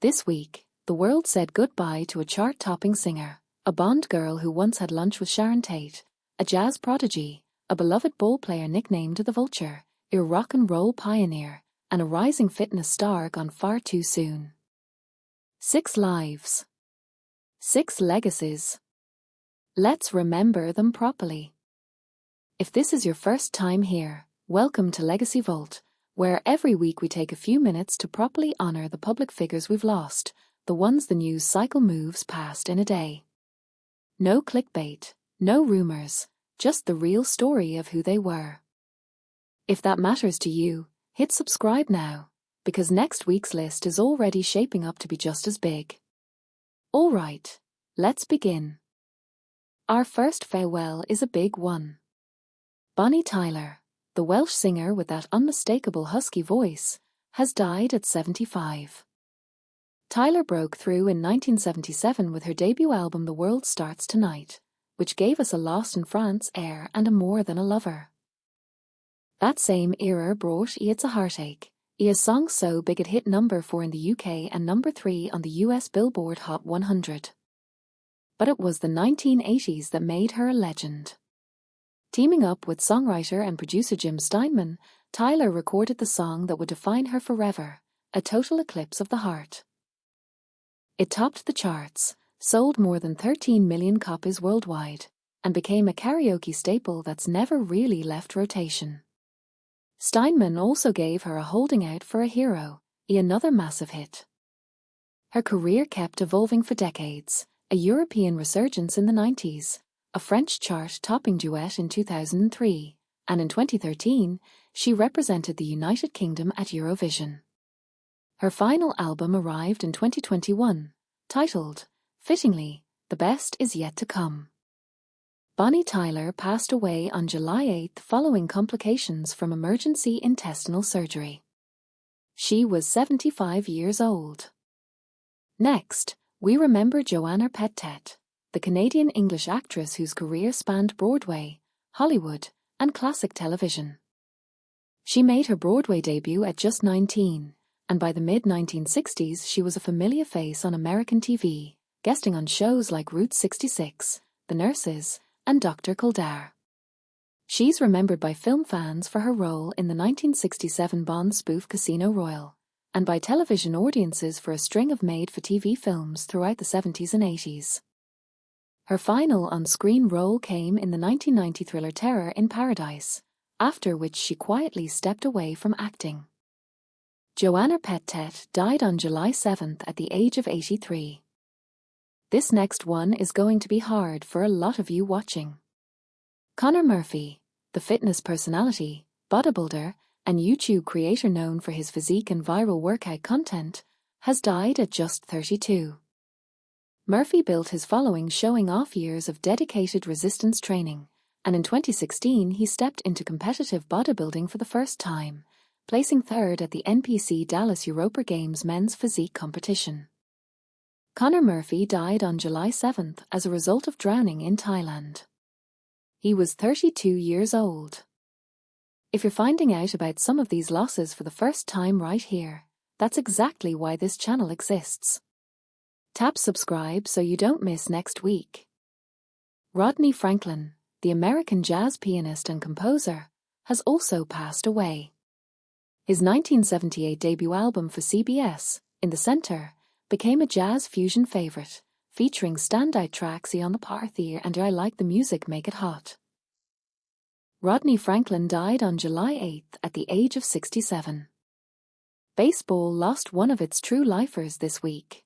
This week, the world said goodbye to a chart-topping singer, a Bond girl who once had lunch with Sharon Tate, a jazz prodigy, a beloved ball player nicknamed the Vulture, a rock and roll pioneer, and a rising fitness star gone far too soon. 6 lives. 6 legacies. Let's remember them properly. If this is your first time here, welcome to Legacy Vault, where every week we take a few minutes to properly honor the public figures we've lost, the ones the news cycle moves past in a day. No clickbait, no rumors, just the real story of who they were. If that matters to you, hit subscribe now, because next week's list is already shaping up to be just as big. Alright, let's begin. Our first farewell is a big one. Bonnie Tyler, the Welsh singer with that unmistakable husky voice, has died at 75. Tyler broke through in 1977 with her debut album The World Starts Tonight, which gave us a Lost in France air and a More Than a Lover. That same era brought It's a Heartache, a song so big it hit number 4 in the UK and number 3 on the US Billboard Hot 100. But it was the 1980s that made her a legend. Teaming up with songwriter and producer Jim Steinman, Tyler recorded the song that would define her forever, A Total Eclipse of the Heart. It topped the charts, sold more than 13 million copies worldwide, and became a karaoke staple that's never really left rotation. Steinman also gave her a Holding Out for a Hero, another massive hit. Her career kept evolving for decades, a European resurgence in the 90s, a French chart-topping duet in 2003, and in 2013, she represented the United Kingdom at Eurovision. Her final album arrived in 2021, titled, fittingly, The Best Is Yet to Come. Bonnie Tyler passed away on July 8 following complications from emergency intestinal surgery. She was 75 years old. Next, we remember Joanna Pettet, the Canadian English actress whose career spanned Broadway, Hollywood, and classic television. She made her Broadway debut at just 19, and by the mid-1960s she was a familiar face on American TV, guesting on shows like Route 66, The Nurses, and Dr. Kildare. She's remembered by film fans for her role in the 1967 Bond spoof Casino Royale, and by television audiences for a string of made-for-TV films throughout the 70s and 80s. Her final on-screen role came in the 1990 thriller Terror in Paradise, after which she quietly stepped away from acting. Joanna Pettet died on July 7th at the age of 83. This next one is going to be hard for a lot of you watching. Conor Murphy, the fitness personality, bodybuilder, and YouTube creator known for his physique and viral workout content, has died at just 32. Murphy built his following showing off years of dedicated resistance training, and in 2016 he stepped into competitive bodybuilding for the first time, placing third at the NPC Dallas Europa Games men's physique competition. Conor Murphy died on July 7th as a result of drowning in Thailand. He was 32 years old. If you're finding out about some of these losses for the first time right here, that's exactly why this channel exists. Tap subscribe so you don't miss next week. Rodney Franklin, the American jazz pianist and composer, has also passed away. His 1978 debut album for CBS, In the Center, became a jazz fusion favorite, featuring standout tracks On the Parthia and I Like the Music Make It Hot. Rodney Franklin died on July 8th at the age of 67. Baseball lost one of its true lifers this week.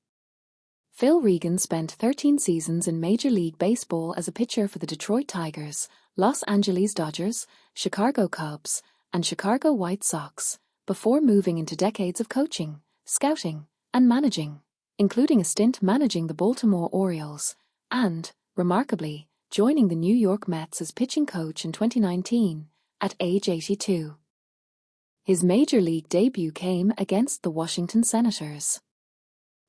Phil Regan spent 13 seasons in Major League Baseball as a pitcher for the Detroit Tigers, Los Angeles Dodgers, Chicago Cubs, and Chicago White Sox, before moving into decades of coaching, scouting, and managing, including a stint managing the Baltimore Orioles, and, remarkably, joining the New York Mets as pitching coach in 2019, at age 82. His Major League debut came against the Washington Senators.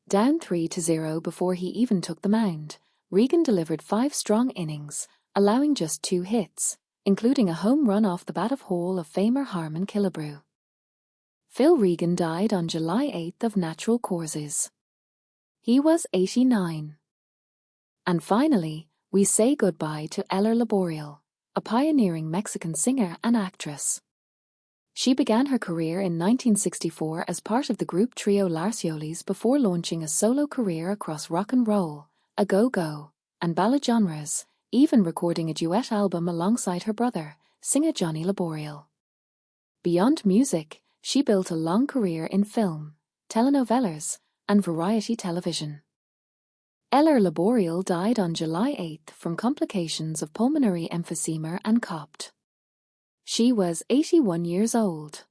Down 3-0 before he even took the mound, Regan delivered 5 strong innings, allowing just 2 hits, including a home run off the bat of Hall of Famer Harmon Killebrew. Phil Regan died on July 8 of natural causes. He was 89. And finally, we say goodbye to Ella Laboriel, a pioneering Mexican singer and actress. She began her career in 1964 as part of the group trio Larciolis before launching a solo career across rock and roll, a go-go, and ballad genres, even recording a duet album alongside her brother, singer Johnny Laboriel. Beyond music, she built a long career in film, telenovelas, and variety television. Ella Laboriel died on July 8 from complications of pulmonary emphysema and COPD. She was 81 years old.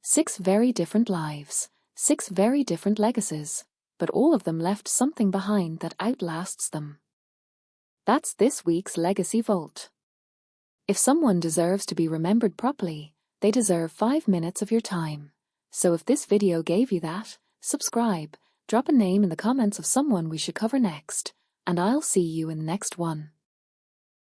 6 very different lives, 6 very different legacies, but all of them left something behind that outlasts them. That's this week's Legacy Vault. If someone deserves to be remembered properly, they deserve 5 minutes of your time. So if this video gave you that, subscribe, drop a name in the comments of someone we should cover next, and I'll see you in the next one.